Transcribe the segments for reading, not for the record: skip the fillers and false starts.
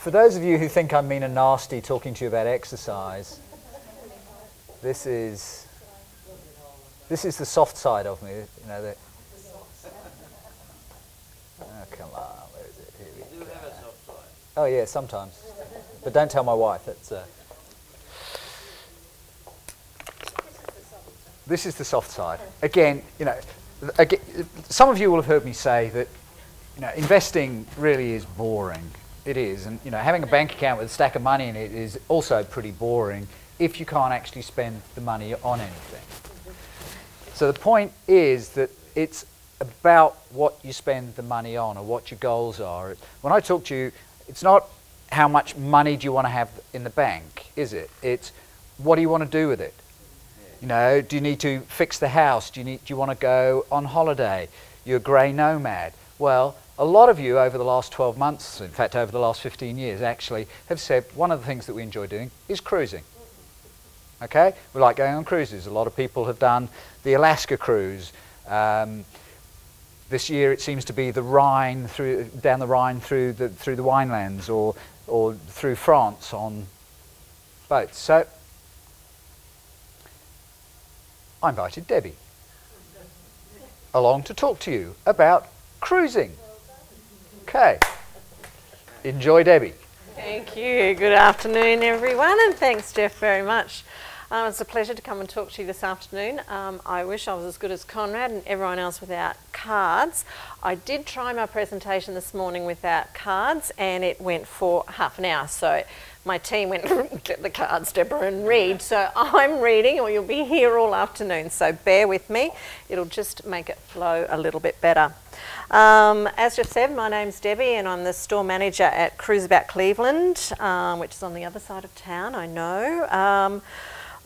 For those of you who think I'm mean and nasty talking to you about exercise, this is the soft side of me. You know, oh, come on, where is it? Here we go. Have a soft side. Oh yeah, sometimes, but don't tell my wife. That's. This is the soft side. Again, you know, some of you will have heard me say that, you know, investing really is boring. It is, and you know, having a bank account with a stack of money in it is also pretty boring if you can't actually spend the money on anything. So the point is that it's about what you spend the money on or what your goals are. When I talk to you, it's not how much money do you want to have in the bank, is it? It's what do you want to do with it? You know, do you need to fix the house? Do you want to go on holiday? You're a grey nomad. Well, a lot of you over the last 12 months, in fact over the last 15 years actually, have said one of the things that we enjoy doing is cruising. Okay? We like going on cruises. A lot of people have done the Alaska cruise. This year it seems to be the Rhine, down the Rhine through the winelands or through France on boats. So I invited Debbie along to talk to you about cruising. Okay. Enjoy, Debbie. Thank you. Good afternoon, everyone, and thanks, Jeff, very much. It's a pleasure to come and talk to you this afternoon. I wish I was as good as Conrad and everyone else without cards. I did try my presentation this morning without cards, and it went for half an hour. So my team went, get the cards, Deborah, and read. So I'm reading, or you'll be here all afternoon. So bear with me. It'll just make it flow a little bit better. As Jeff said, my name's Debbie and I'm the store manager at Cruiseabout Cleveland, which is on the other side of town, I know.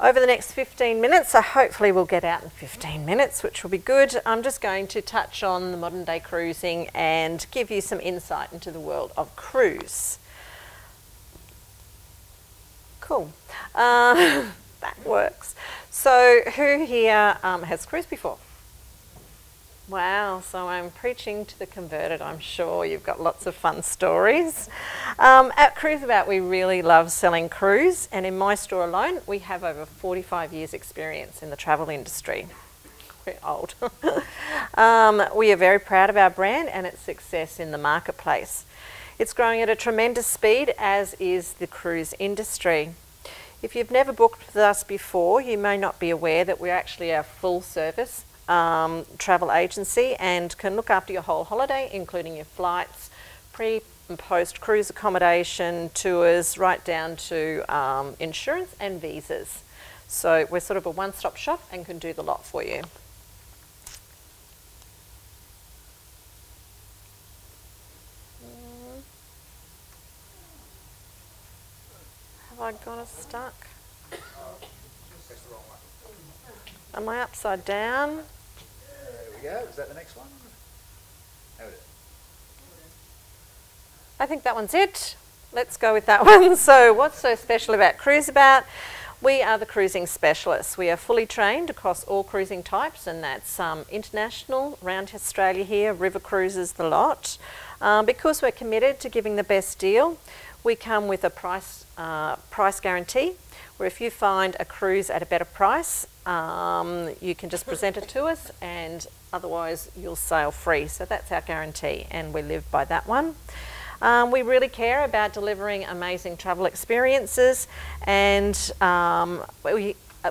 Over the next 15 minutes, so hopefully we'll get out in 15 minutes, which will be good. I'm just going to touch on the modern day cruising and give you some insight into the world of cruise. Cool. That works. So who here has cruised before? Wow, so I'm preaching to the converted. I'm sure you've got lots of fun stories. At Cruiseabout, we really love selling cruise, and in my store alone, we have over 45 years experience in the travel industry. We're old. We are very proud of our brand and its success in the marketplace. It's growing at a tremendous speed, as is the cruise industry. If you've never booked with us before, you may not be aware that we're actually a full service travel agency and can look after your whole holiday, including your flights, pre and post cruise accommodation, tours, right down to insurance and visas. So we're sort of a one-stop shop and can do the lot for you. Have I got us stuck? Am I upside down? There we go. Is that the next one? Oh, it is. I think that one's it. Let's go with that one. So what's so special about Cruiseabout? We are the cruising specialists. We are fully trained across all cruising types, and that's international, around Australia here, river cruises, the lot. Because we're committed to giving the best deal, we come with a price guarantee, where if you find a cruise at a better price, you can just present it to us, and otherwise you'll sail free. So that's our guarantee, and we live by that one. We really care about delivering amazing travel experiences, and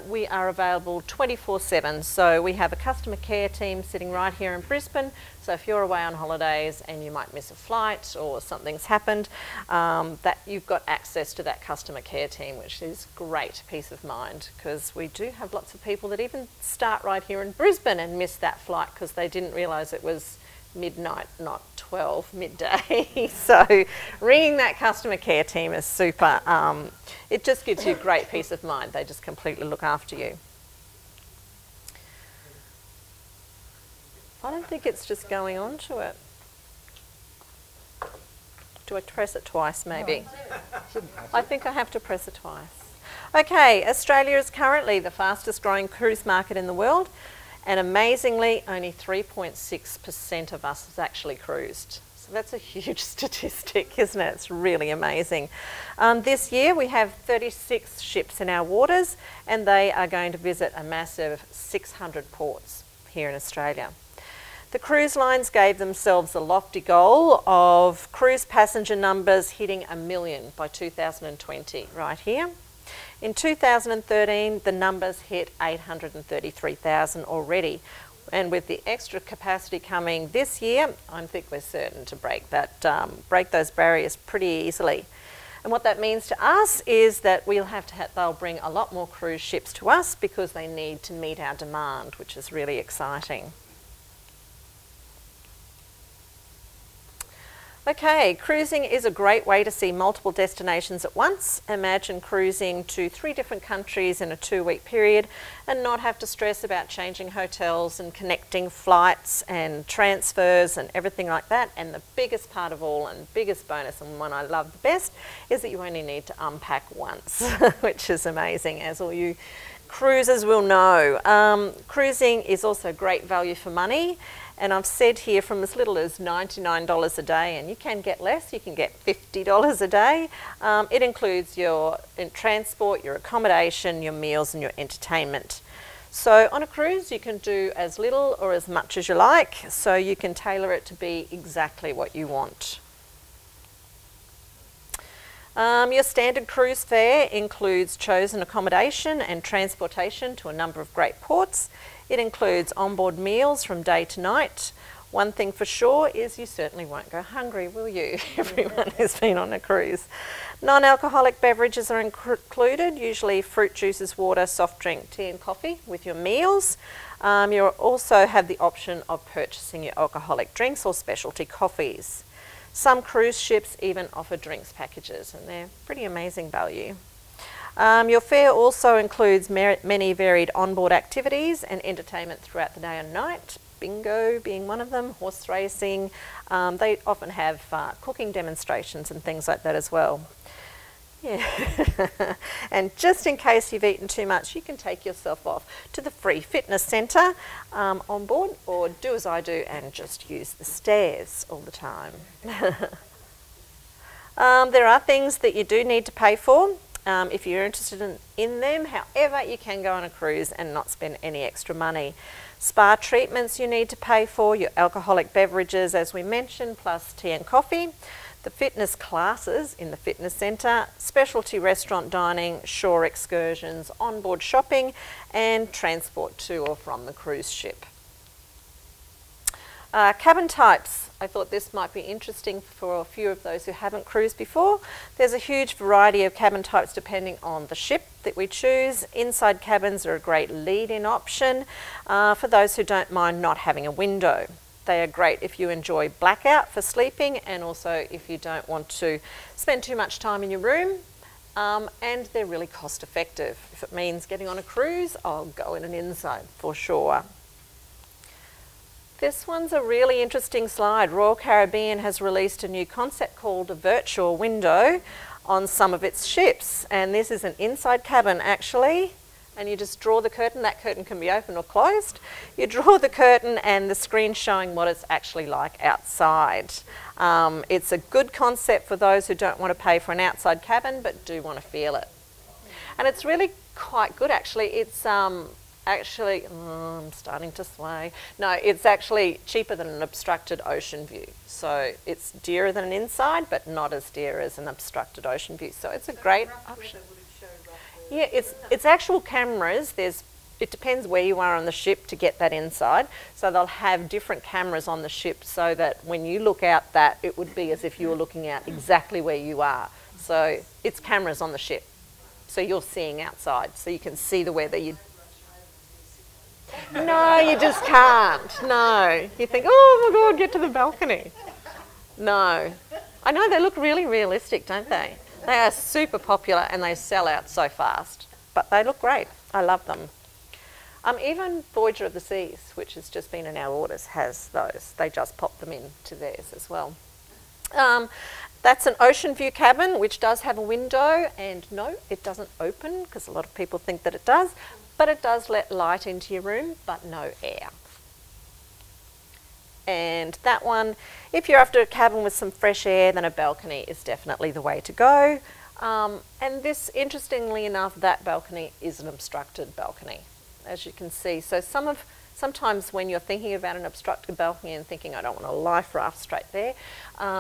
we are available 24/7. So we have a customer care team sitting right here in Brisbane. So if you're away on holidays and you might miss a flight or something's happened, that you've got access to that customer care team, which is great peace of mind, because we do have lots of people that even start right here in Brisbane and miss that flight because they didn't realise it was midnight, not 12 midday. So ringing that customer care team is super. It just gives you great peace of mind. They just completely look after you. I don't think it's just going on to it. Do I press it twice maybe? I think I have to press it twice. Okay, Australia is currently the fastest growing cruise market in the world, and amazingly only 3.6% of us has actually cruised. That's a huge statistic, isn't it? It's really amazing. This year we have 36 ships in our waters, and they are going to visit a massive 600 ports here in Australia. The cruise lines gave themselves a lofty goal of cruise passenger numbers hitting 1 million by 2020, right here. In 2013, the numbers hit 833,000 already. And with the extra capacity coming this year, I think we're certain to break those barriers pretty easily. And what that means to us is that they'll bring a lot more cruise ships to us because they need to meet our demand, which is really exciting. Okay, cruising is a great way to see multiple destinations at once. Imagine cruising to 3 different countries in a 2-week period and not have to stress about changing hotels and connecting flights and transfers and everything like that. And the biggest part of all, and biggest bonus, and one I love the best, is that you only need to unpack once, which is amazing, as all you cruisers will know. Cruising is also great value for money. And I've said here from as little as $99 a day, and you can get less, you can get $50 a day. It includes your transport, your accommodation, your meals and your entertainment. So on a cruise you can do as little or as much as you like, so you can tailor it to be exactly what you want. Your standard cruise fare includes chosen accommodation and transportation to a number of great ports. It includes onboard meals from day to night. One thing for sure is you certainly won't go hungry, will you? Everyone who's been on a cruise. Non-alcoholic beverages are included, usually fruit juices, water, soft drink, tea and coffee with your meals. You also have the option of purchasing your alcoholic drinks or specialty coffees. Some cruise ships even offer drinks packages, and they're pretty amazing value. Your fare also includes many varied onboard activities and entertainment throughout the day and night. Bingo being one of them, horse racing. They often have cooking demonstrations and things like that as well. Yeah. And just in case you've eaten too much, you can take yourself off to the free fitness centre on board, or do as I do and just use the stairs all the time. There are things that you do need to pay for if you're interested in them. However, you can go on a cruise and not spend any extra money. Spa treatments you need to pay for, your alcoholic beverages as we mentioned, plus tea and coffee. The fitness classes in the fitness centre, specialty restaurant dining, shore excursions, onboard shopping and transport to or from the cruise ship. Cabin types. I thought this might be interesting for a few of those who haven't cruised before. There's a huge variety of cabin types depending on the ship that we choose. Inside cabins are a great lead-in option for those who don't mind not having a window. They are great if you enjoy blackout for sleeping, and also if you don't want to spend too much time in your room. And they're really cost effective. If it means getting on a cruise, I'll go in an inside for sure. This one's a really interesting slide. Royal Caribbean has released a new concept called a virtual window on some of its ships. And this is an inside cabin actually. And you just draw the curtain. That curtain can be open or closed. You draw the curtain and the screen's showing what it's actually like outside. It's a good concept for those who don't want to pay for an outside cabin but do want to feel it. And it's really quite good actually. It's actually, I'm starting to sway. No, it's actually cheaper than an obstructed ocean view. So it's dearer than an inside, but not as dear as an obstructed ocean view. So it's a great option. Yeah, it's actual cameras. It depends where you are on the ship to get that inside. So they'll have different cameras on the ship so that when you look out that, it would be as if you were looking out exactly where you are. So it's cameras on the ship. So you're seeing outside, so you can see the weather. No, you just can't. No. You think, oh my God, get to the balcony. No. I know, they look really realistic, don't they? They are super popular and they sell out so fast. But they look great. I love them. Even Voyager of the Seas, which has just been in our waters, has those. They just pop them into theirs as well. That's an ocean view cabin, which does have a window, and no, it doesn't open, because a lot of people think that it does, but it does let light into your room, but no air. And that one, if you're after a cabin with some fresh air, then a balcony is definitely the way to go. And this, interestingly enough, that balcony is an obstructed balcony, as you can see. So sometimes when you're thinking about an obstructed balcony and thinking, I don't want a life raft straight there,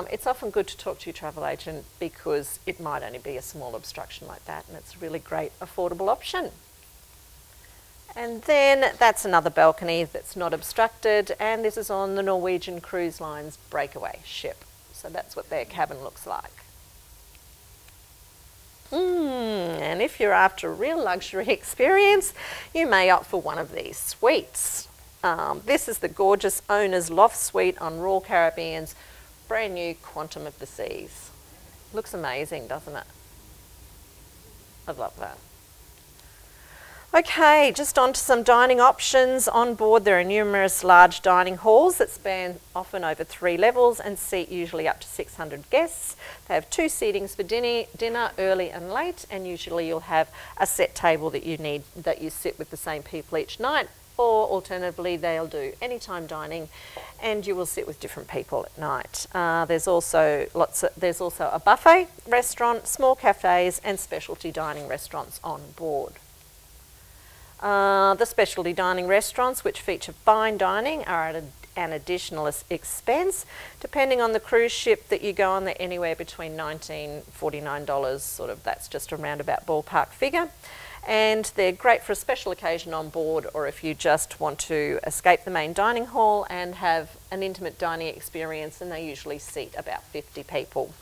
it's often good to talk to your travel agent because it might only be a small obstruction like that, and it's a really great affordable option. And then that's another balcony that's not obstructed, and this is on the Norwegian Cruise Line's breakaway ship. So that's what their cabin looks like. And if you're after a real luxury experience, you may opt for one of these suites. This is the gorgeous owner's loft suite on Royal Caribbean's brand new Quantum of the Seas. Looks amazing, doesn't it? I love that. Okay, just on to some dining options. On board there are numerous large dining halls that span often over 3 levels and seat usually up to 600 guests. They have 2 seatings for dinner early and late, and usually you'll have a set table that you sit with the same people each night, or alternatively they'll do anytime dining and you will sit with different people at night. There's also a buffet restaurant, small cafes and specialty dining restaurants on board. The specialty dining restaurants, which feature fine dining, are at an additional expense. Depending on the cruise ship that you go on, they're anywhere between $19 – $49, sort of, that's just a roundabout ballpark figure. And they're great for a special occasion on board, or if you just want to escape the main dining hall and have an intimate dining experience, and they usually seat about 50 people.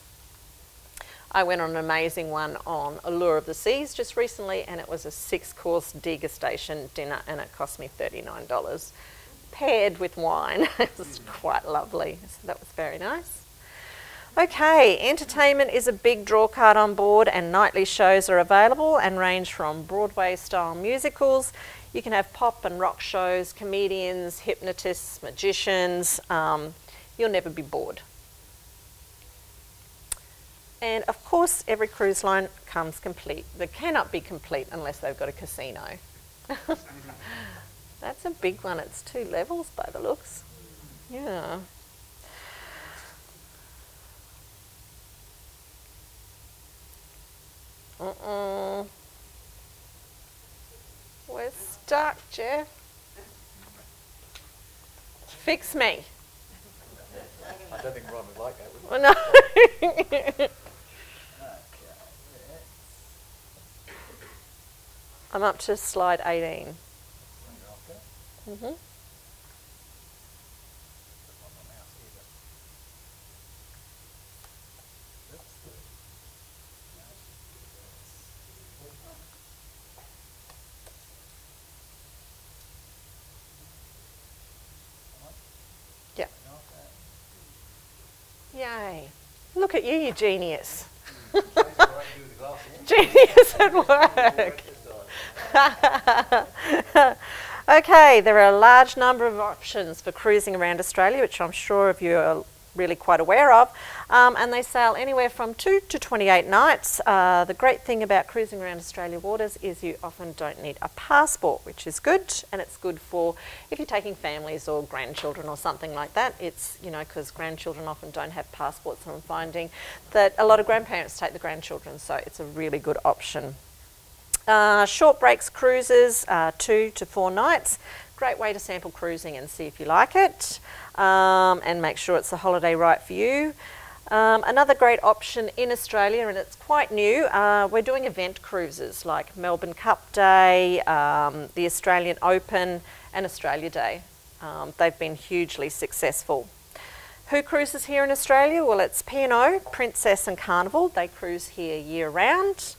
I went on an amazing one on Allure of the Seas just recently, and it was a 6-course degustation dinner, and it cost me $39, paired with wine. It was quite lovely, so that was very nice. Okay, entertainment is a big draw card on board, and nightly shows are available and range from Broadway-style musicals. You can have pop and rock shows, comedians, hypnotists, magicians. You'll never be bored. And of course, every cruise line comes complete. They cannot be complete unless they've got a casino. That's a big one. It's 2 levels by the looks. Yeah. We're stuck, Jeff. Fix me. I don't think Ron would like that, would he? No. I'm up to slide 18. Mm-hmm. Yeah. Yay. Look at you, you genius. Genius at work. Okay, there are a large number of options for cruising around Australia, which I'm sure of you are really quite aware of, and they sail anywhere from 2 to 28 nights. The great thing about cruising around Australia waters is you often don't need a passport, which is good, and it's good for if you're taking families or grandchildren or something like that. It's, you know, because grandchildren often don't have passports, and I'm finding that a lot of grandparents take the grandchildren, so it's a really good option. Short breaks cruises, 2 to 4 nights. Great way to sample cruising and see if you like it, and make sure it's a holiday right for you. Another great option in Australia, and it's quite new, we're doing event cruises like Melbourne Cup Day, the Australian Open and Australia Day. They've been hugely successful. Who cruises here in Australia? Well, it's P&O, Princess and Carnival. They cruise here year round.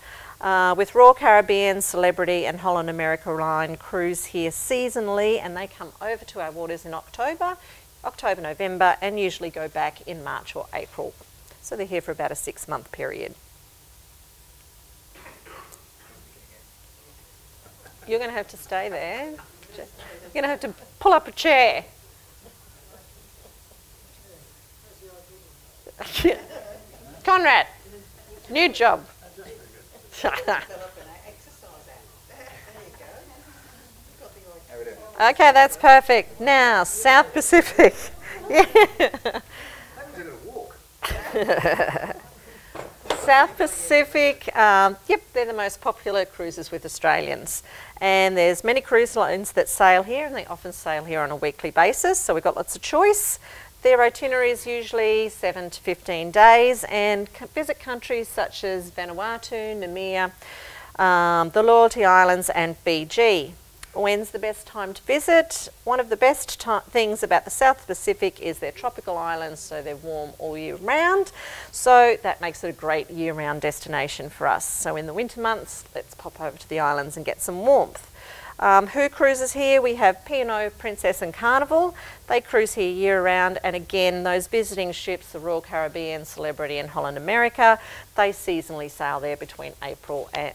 With Royal Caribbean, Celebrity and Holland America Line cruise here seasonally, and they come over to our waters in October, November, and usually go back in March or April. So they're here for about a 6-month period. You're going to have to stay there. You're going to have to pull up a chair. Conrad, new job. Okay, that's perfect. Now, South Pacific. That was a little walk. South Pacific, yep, they're the most popular cruises with Australians. And there's many cruise lines that sail here, and they often sail here on a weekly basis, so we've got lots of choice. Their itinerary is usually 7 to 15 days, and visit countries such as Vanuatu, Namibia, the Loyalty Islands and Fiji. When's the best time to visit? One of the best things about the South Pacific is they're tropical islands, so they're warm all year round. So that makes it a great year-round destination for us. So in the winter months, let's pop over to the islands and get some warmth. Who cruises here? We have P&O, Princess and Carnival. They cruise here year-round, and again, those visiting ships, the Royal Caribbean, Celebrity and Holland America, they seasonally sail there between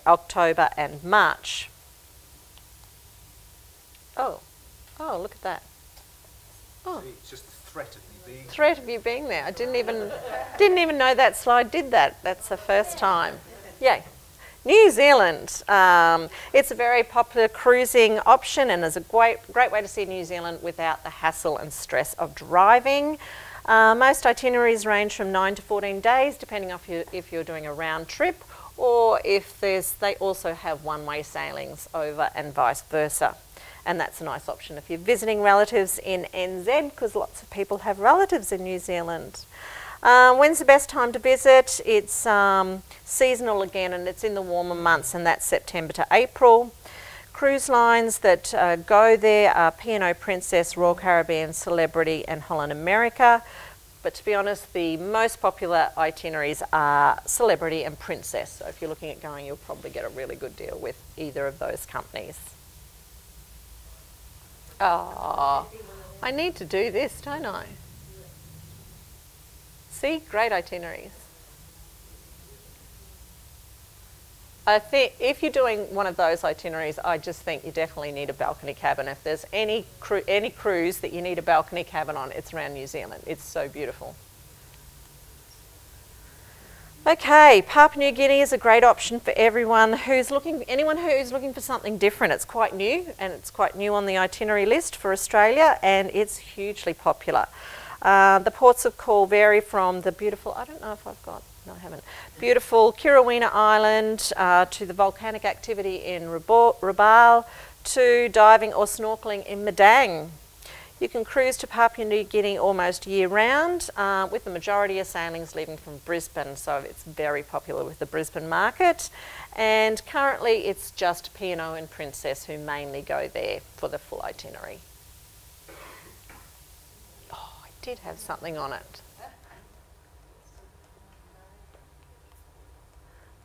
October and March. Oh, look at that. Oh. It's just the threat of me being Threat of you being there. I didn't even know that slide did that. That's the first time. Yay. New Zealand. It's a very popular cruising option, and is a great way to see New Zealand without the hassle and stress of driving. Most itineraries range from 9 to 14 days, depending on if you're doing a round trip, or if they also have one-way sailings over and vice versa. And that's a nice option if you're visiting relatives in NZ, because lots of people have relatives in New Zealand. When's the best time to visit? It's seasonal again, and it's in the warmer months, and that's September to April. Cruise lines that go there are P&O, Princess, Royal Caribbean, Celebrity and Holland America. But to be honest, the most popular itineraries are Celebrity and Princess. So if you're looking at going, you'll probably get a really good deal with either of those companies. Oh, I need to do this, don't I? See, great itineraries. I think if you're doing one of those itineraries, I just think you definitely need a balcony cabin. If there's any cruise that you need a balcony cabin on, it's around New Zealand. It's so beautiful. Okay, Papua New Guinea is a great option for anyone who's looking for something different. It's quite new, and it's quite new on the itinerary list for Australia, and it's hugely popular. The ports of call vary from the beautiful, I don't know if I've got, no I haven't, beautiful Kirawina Island to the volcanic activity in Rabaul to diving or snorkelling in Madang. You can cruise to Papua New Guinea almost year-round, with the majority of sailings leaving from Brisbane, so it's very popular with the Brisbane market. And currently it's just P&O and Princess who mainly go there for the full itinerary. Oh, I did have something on it.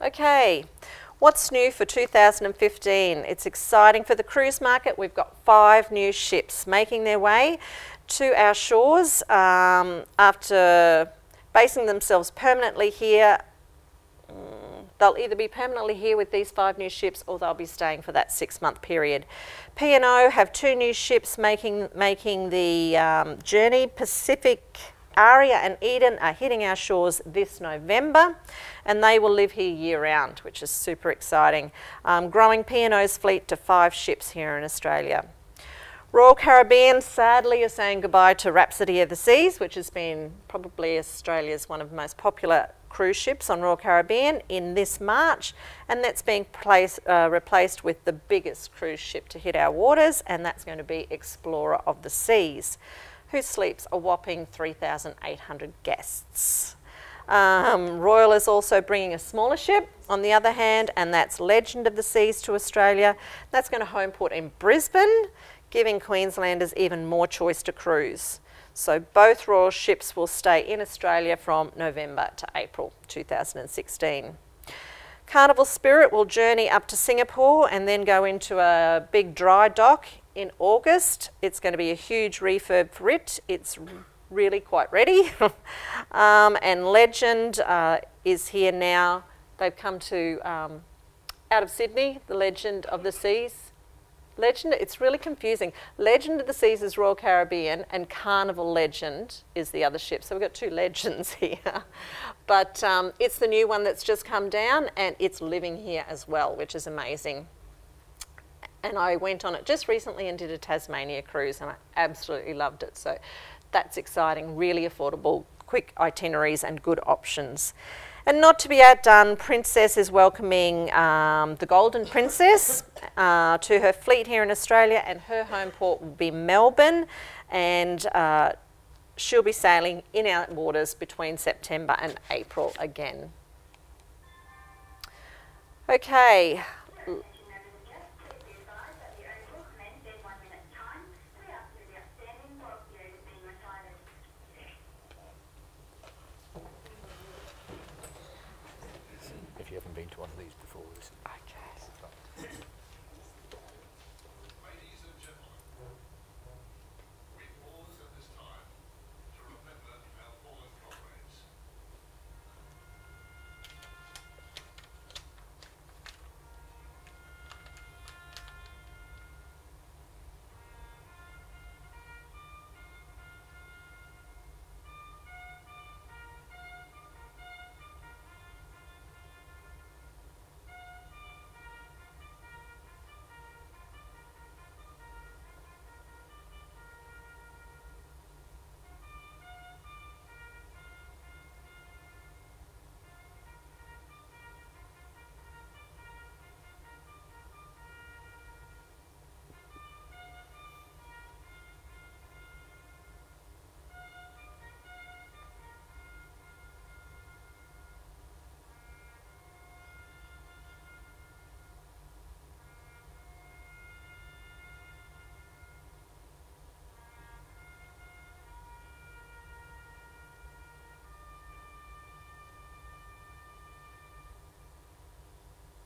Okay. What's new for 2015? It's exciting for the cruise market. We've got 5 new ships making their way to our shores after basing themselves permanently here. They'll either be permanently here with these 5 new ships, or they'll be staying for that 6-month period. P&O have 2 new ships making the journey. Pacific Aria and Eden are hitting our shores this November, and they will live here year-round, which is super exciting. Growing P&O's fleet to 5 ships here in Australia. Royal Caribbean sadly are saying goodbye to Rhapsody of the Seas, which has been probably Australia's one of the most popular cruise ships on Royal Caribbean in this March, and that's being replaced with the biggest cruise ship to hit our waters, and that's going to be Explorer of the Seas, who sleeps a whopping 3,800 guests. Royal is also bringing a smaller ship on the other hand, and that's Legend of the Seas to Australia. That's going to home port in Brisbane, giving Queenslanders even more choice to cruise. So both Royal ships will stay in Australia from November to April 2016. Carnival Spirit will journey up to Singapore and then go into a big dry dock in August. It's going to be a huge refurb for it. It's really quite ready. And Legend is here now. They've come to, out of Sydney, the Legend of the Seas. Legend, it's really confusing. Legend of the Seas is Royal Caribbean, and Carnival Legend is the other ship. So we've got 2 legends here. But it's the new one that's just come down, and it's living here as well, which is amazing. And I went on it just recently and did a Tasmania cruise, and I absolutely loved it. So that's exciting, really affordable, quick itineraries and good options. And not to be outdone, Princess is welcoming the Golden Princess to her fleet here in Australia, and her home port will be Melbourne, and she'll be sailing in our waters between September and April again. Okay. If you haven't been to one of these before, this Okay. Ladies and gentlemen, we pause at this time to remember our fallen comrades.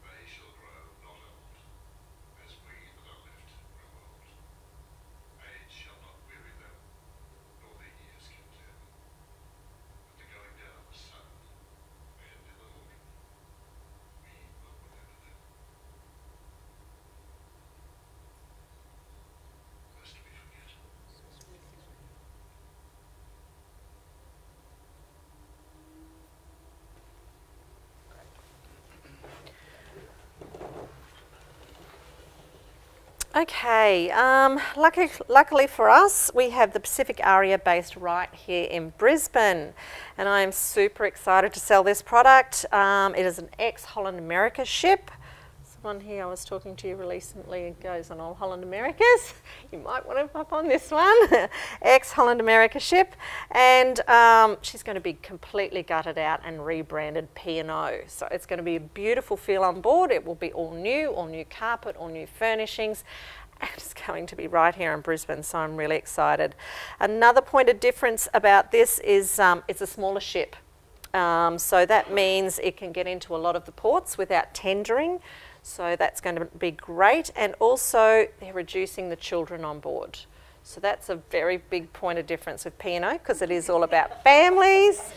They shall grow not old, as we that are left grow old. Age shall not weary them, nor their years contemn. At the going down of the sun, and in the morning, we will remember them. Lest we forget. Okay, luckily for us, we have the Pacific Aria based right here in Brisbane, and I am super excited to sell this product. It is an ex-Holland America ship. Someone here I was talking to recently goes on all Holland Americas. You might want to pop on this one. Ex-Holland America ship, and she's going to be completely gutted out and rebranded P&O. So it's going to be a beautiful feel on board. It will be all new carpet, all new furnishings. And it's going to be right here in Brisbane, so I'm really excited. Another point of difference about this is it's a smaller ship. So that means it can get into a lot of the ports without tendering. So that's going to be great. And also they're reducing the children on board. So that's a very big point of difference with P&O, because it is all about families.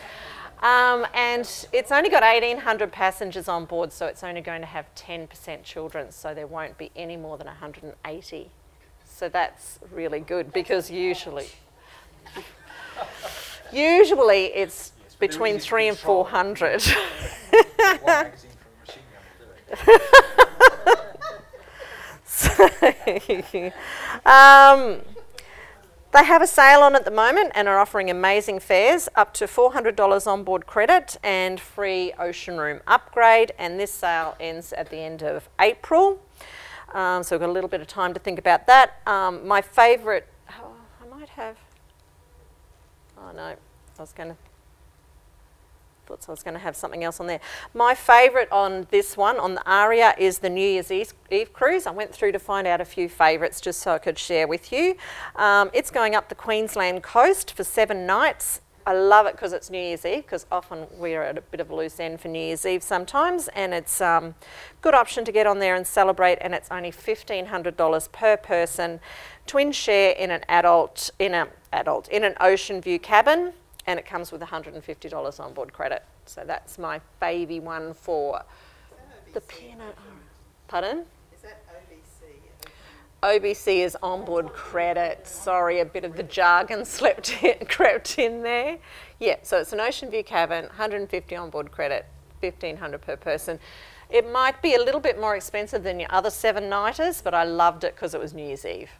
And it's only got 1,800 passengers on board, so it's only going to have 10% children, so there won't be any more than 180. So that's really good, because usually it's between 300 and 400. They have a sale on at the moment and are offering amazing fares, up to $400 onboard credit and free ocean room upgrade, and this sale ends at the end of April. So we've got a little bit of time to think about that. My favourite, I might have, oh no, thought I was going to have something else on there. My favourite on this one, on the Aria, is the New Year's Eve cruise. I went through to find out a few favourites just so I could share with you. It's going up the Queensland coast for 7 nights. I love it because it's New Year's Eve, because often we're at a bit of a loose end for New Year's Eve sometimes, and it's a good option to get on there and celebrate, and it's only $1,500 per person. Twin share in an in an ocean view cabin, and it comes with $150 onboard credit. So that's my favy one for the P&O. Pardon? Is that OBC? OBC is onboard credit. Sorry, a bit of the jargon crept in there. Yeah, so it's an ocean view cabin, $150 onboard credit, $1,500 per person. It might be a little bit more expensive than your other 7-nighters, but I loved it because it was New Year's Eve.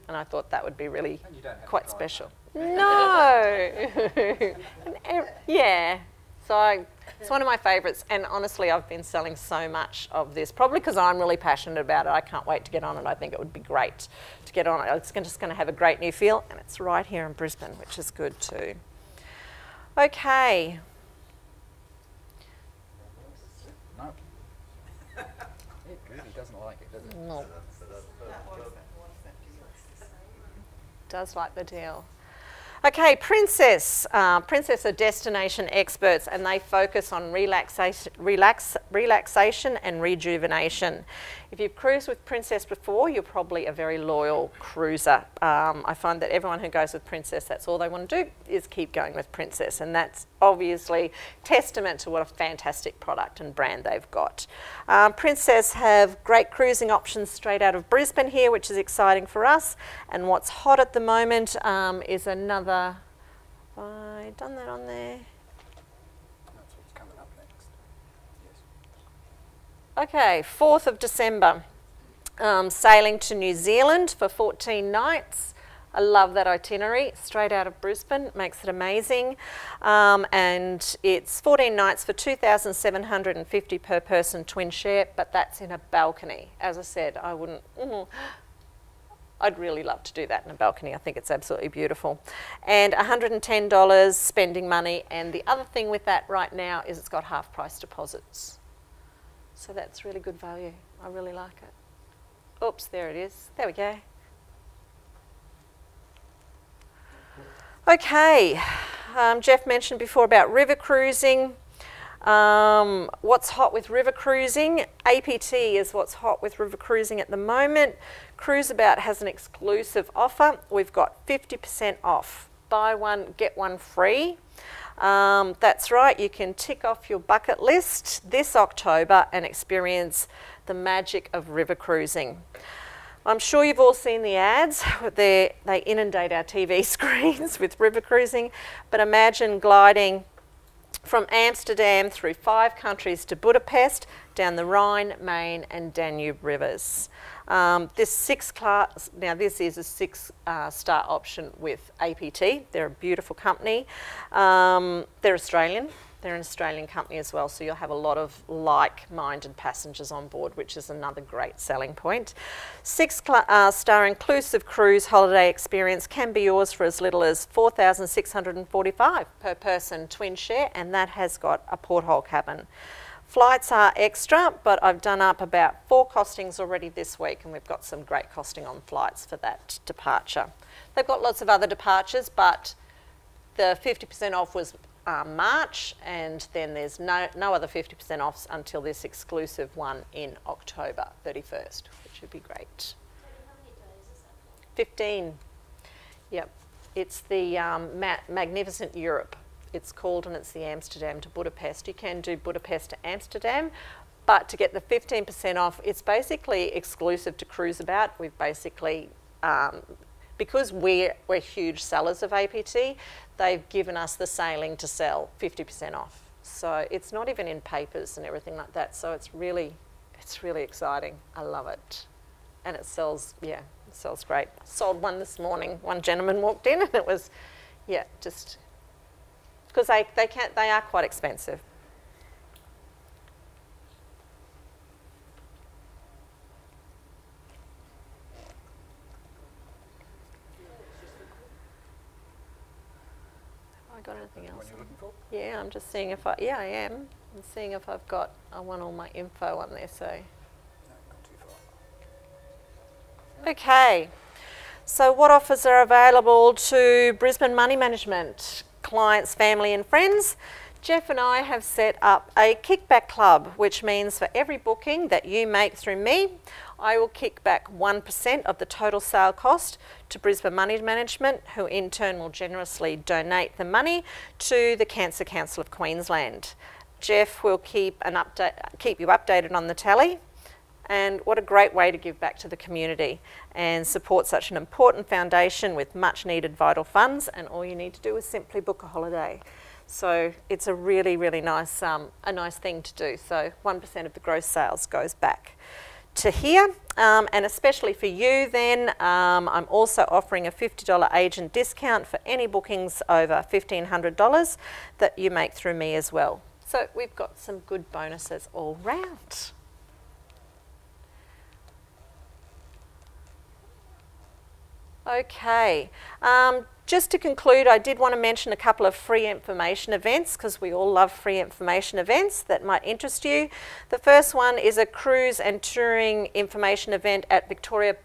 And I thought that would be really quite special. No. Yeah. So it's one of my favourites, and honestly I've been selling so much of this, probably because I'm really passionate about it. I can't wait to get on it. I think it would be great to get on it. It's just going to have a great new feel, and it's right here in Brisbane, which is good too. Okay. No. It really doesn't like it, does it? No. Does like the deal. Okay, Princess. Princess are destination experts, and they focus on relaxation and rejuvenation. If you've cruised with Princess before, you're probably a very loyal cruiser. I find that everyone who goes with Princess, that's all they want to do is keep going with Princess, and that's obviously testament to what a fantastic product and brand they've got. Princess have great cruising options straight out of Brisbane here, which is exciting for us. And what's hot at the moment is another. Have I done that on there? That's what's coming up next. Yes. Okay, 4th of December, sailing to New Zealand for 14 nights. I love that itinerary, straight out of Brisbane, makes it amazing. And it's 14 nights for $2,750 per person twin share, but that's in a balcony. As I said, I wouldn't, I'd really love to do that in a balcony. I think it's absolutely beautiful. And $110 spending money, and the other thing with that right now is it's got half price deposits. So that's really good value. I really like it. Oops, there it is. There we go. Okay, Jeff mentioned before about river cruising. What's hot with river cruising? APT is what's hot with river cruising at the moment. Cruiseabout has an exclusive offer. We've got 50% off. Buy one, get one free. That's right, you can tick off your bucket list this October and experience the magic of river cruising. I'm sure you've all seen the ads. They inundate our TV screens with river cruising, but imagine gliding from Amsterdam through 5 countries to Budapest, down the Rhine, Main and Danube rivers. This is a 6-star option with APT. They're a beautiful company. They're Australian. They're an Australian company as well, so you'll have a lot of like-minded passengers on board, which is another great selling point. 6-star inclusive cruise holiday experience can be yours for as little as $4,645 per person twin share, and that has got a porthole cabin. Flights are extra, but I've done up about 4 costings already this week, and we've got some great costing on flights for that departure. They've got lots of other departures, but the 50% off was March, and then there's no other 50% offs until this exclusive one in October 31st, which would be great. How many days is that for? 15. Yep. It's the Magnificent Europe. It's called, and it's the Amsterdam to Budapest. You can do Budapest to Amsterdam, but to get the 15% off, it's basically exclusive to Cruiseabout. We've basically, because we're huge sellers of APT, they've given us the sailing to sell 50% off. So it's not even in papers and everything like that. So it's really exciting. I love it. And it sells, yeah, it sells great. Sold one this morning. One gentleman walked in and it was, yeah, just, because they are quite expensive. Got anything else? What you're looking for? Yeah, I'm just seeing if I am. I'm seeing if I've got, I want all my info on there, so. No, not too far. Okay, so what offers are available to Brisbane Money Management clients, family and friends? Jeff and I have set up a kickback club, which means for every booking that you make through me, I will kick back 1% of the total sale cost to Brisbane Money Management, who in turn will generously donate the money to the Cancer Council of Queensland. Jeff will keep you updated on the tally, and what a great way to give back to the community and support such an important foundation with much needed vital funds, and all you need to do is simply book a holiday. So it's a really, really nice, a nice thing to do. So 1% of the gross sales goes back to here, and especially for you then, I'm also offering a $50 agent discount for any bookings over $1,500 that you make through me as well. So we've got some good bonuses all round. Okay, just to conclude, I did want to mention a couple of free information events because we all love free information events that might interest you. The first one is a cruise and touring information event at Victoria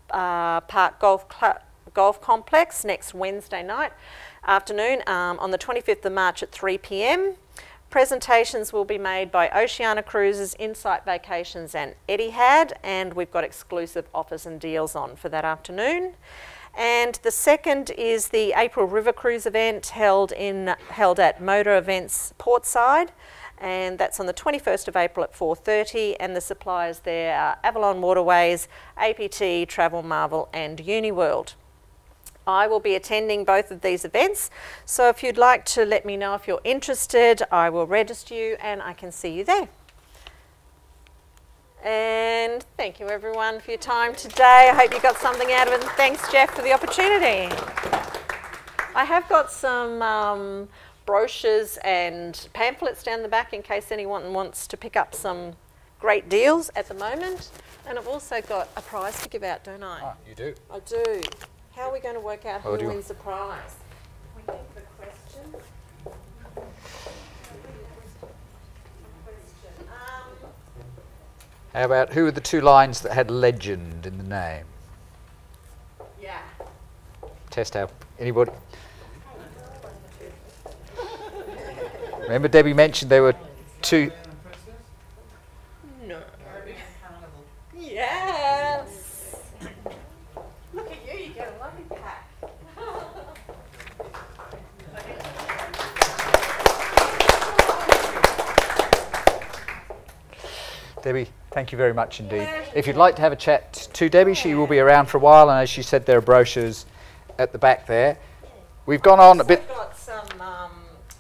Park Golf Complex next Wednesday night afternoon on the 25th of March at 3 p.m. Presentations will be made by Oceania Cruises, Insight Vacations and Etihad, and we've got exclusive offers and deals on for that afternoon. And the second is the April River Cruise event held at Motor Events Portside, and that's on the 21st of April at 4:30, and the suppliers there are Avalon Waterways, APT, Travel Marvel and Uniworld. I will be attending both of these events, so if you'd like to let me know if you're interested, I will register you and I can see you there. And thank you everyone for your time today. I hope you got something out of it, and thanks Jeff for the opportunity. I have got some brochures and pamphlets down the back in case anyone wants to pick up some great deals at the moment. And I've also got a prize to give out, don't I? Oh, you do? I do. How are we going to work out who wins the prize? We think of a question. How about who are the two lines that had legend in the name? Yeah. Test out. Anybody? Remember Debbie mentioned there were two. No. Yes. Look at you, you get a lovely pack. Debbie, thank you very much indeed. If you'd like to have a chat to Debbie, she will be around for a while, and as she said, there are brochures at the back there. We've gone on a bit. I've got some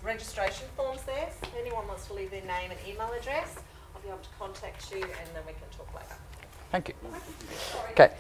registration forms there. So if anyone wants to leave their name and email address, I'll be able to contact you and then we can talk later. Thank you. Okay.